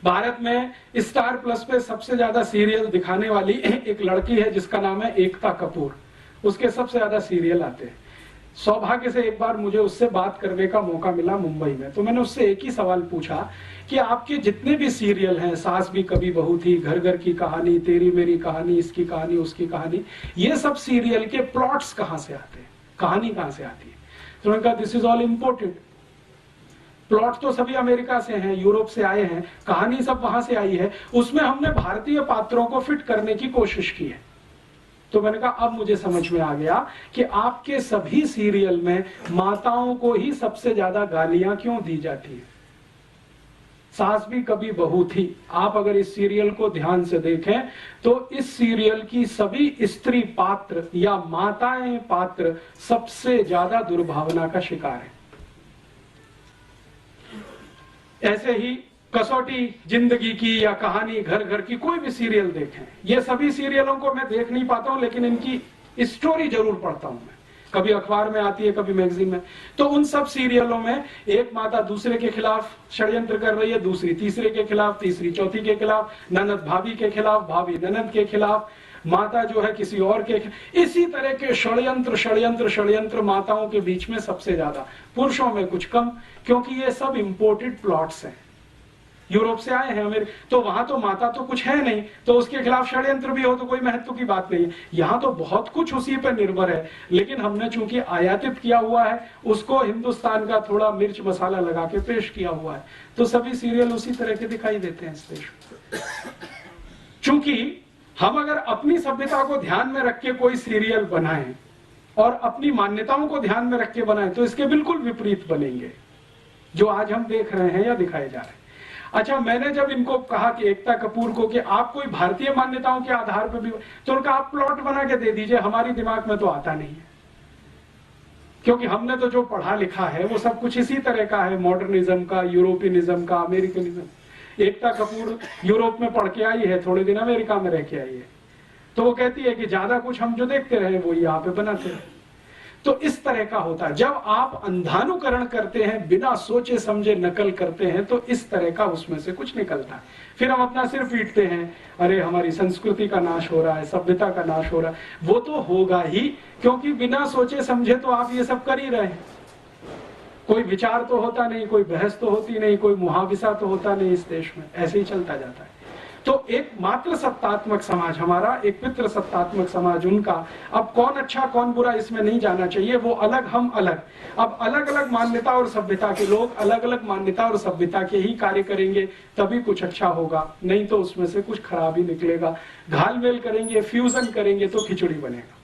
भारत में star plus पे सबसे ज्यादा सीरियल दिखाने वाली एक लड़की है जिसका नाम है एकता कपूर। उसके सबसे ज्यादा सीरियल आते हैं। सौभाग्य से एक बार मुझे उससे बात करने का मौका मिला मुंबई में, तो मैंने उससे एक ही सवाल पूछा कि आपके जितने भी सीरियल हैं, सास भी कभी बहू थी, घर घर की कहानी, तेरी मेरी कहानी, इसकी कहानी, उसकी कहानी, ये सब सीरियल के प्लॉट्स कहां से आते हैं, कहानी कहां से आती है? तो उन्होंने कहा this is all imported. Plot तो सभी अमेरिका से हैं, यूरोप से आए हैं, कहानी सब वहां से आई है, उसमें हमने भारतीय पात्रों को फिट करने की कोशिश की है। तो मैंने कहा अब मुझे समझ में आ गया कि आपके सभी सीरियल में माताओं को ही सबसे ज्यादा गालियां क्यों दी जाती है। सास भी कभी बहू थी, आप अगर इस सीरियल को ध्यान से देखें तो इस सीरियल की सभी स्त्री पात्र या माताएं पात्र सबसे ज्यादा दुर्भावना का शिकार है। ऐसे ही कसौटी जिंदगी की या कहानी घर घर की, कोई भी सीरियल देखें, ये सभी सीरियलों को मैं देख नहीं पाता हूं, लेकिन इनकी स्टोरी जरूर पढ़ता हूं मैं, कभी अखबार में आती है, कभी मैगजीन में। तो उन सब सीरियलों में एक माता दूसरे के खिलाफ षड्यंत्र कर रही है, दूसरी तीसरे के खिलाफ, तीसरी चौथी के खिलाफ, ननद भाभी के खिलाफ, भाभी ननद के खिलाफ, माता जो है किसी और के, इसी तरह के षड्यंत्र षड्यंत्र षड्यंत्र माताओं के बीच में सबसे ज्यादा, पुरुषों में कुछ कम, क्योंकि ये सब इंपोर्टेड प्लॉट्स हैं, यूरोप से आए हैं अमेरिका, तो वहां तो माता तो कुछ है नहीं, तो उसके खिलाफ षड्यंत्र भी हो तो कोई महत्व की बात नहीं है। यहां तो बहुत कुछ उसी पर निर्भर है, लेकिन हमने चूंकि आयातित किया हुआ है, उसको हिंदुस्तान का थोड़ा मिर्च मसाला लगा के पेश किया हुआ है, तो सभी सीरियल उसी तरह के दिखाई देते हैं इस देश में। चूंकि हम अगर अपनी सभ्यता को ध्यान में रख के कोई सीरियल बनाएं और अपनी मान्यताओं को ध्यान में रख के बनाएं, तो इसके बिल्कुल विपरीत बनेंगे जो आज हम देख रहे हैं या दिखाए जा रहे हैं। अच्छा, मैंने जब इनको कहा कि एकता कपूर को कि आप कोई भारतीय मान्यताओं के आधार पर भी, तो उनका आप प्लॉट बना के दे दीजिए, हमारी दिमाग में तो आता नहीं है, क्योंकि हमने तो जो पढ़ा लिखा है वो सब कुछ इसी तरह का है, मॉडर्निज्म का, यूरोपियनिज्म का, अमेरिकनिज्म। एकता कपूर यूरोप में पढ़ के आई है, थोड़े दिन अमेरिका में रह के आई है, तो वो कहती है कि ज्यादा कुछ हम जो देखते रहे वो यहाँ पे बनाते रहे। तो इस तरह का होता है, जब आप अंधानुकरण करते हैं, बिना सोचे समझे नकल करते हैं, तो इस तरह का उसमें से कुछ निकलता है। फिर हम अपना सिर पीटते हैं, अरे हमारी संस्कृति का नाश हो रहा है, सभ्यता का नाश हो रहा है। वो तो होगा ही, क्योंकि बिना सोचे समझे तो आप ये सब कर ही रहे हैं। कोई विचार तो होता नहीं, कोई बहस तो होती नहीं, कोई मुहाविसा तो होता नहीं इस देश में, ऐसे ही चलता जाता है। तो एक मात्र सत्तात्मक समाज हमारा, एक पितृ सत्तात्मक समाज उनका, अब कौन अच्छा कौन बुरा इसमें नहीं जाना चाहिए, वो अलग हम अलग। अब अलग अलग मान्यता और सभ्यता के लोग अलग अलग मान्यता और सभ्यता के ही कार्य करेंगे, तभी कुछ अच्छा होगा, नहीं तो उसमें से कुछ खराब ही निकलेगा। घालमेल करेंगे, फ्यूजन करेंगे तो खिचड़ी बनेगा।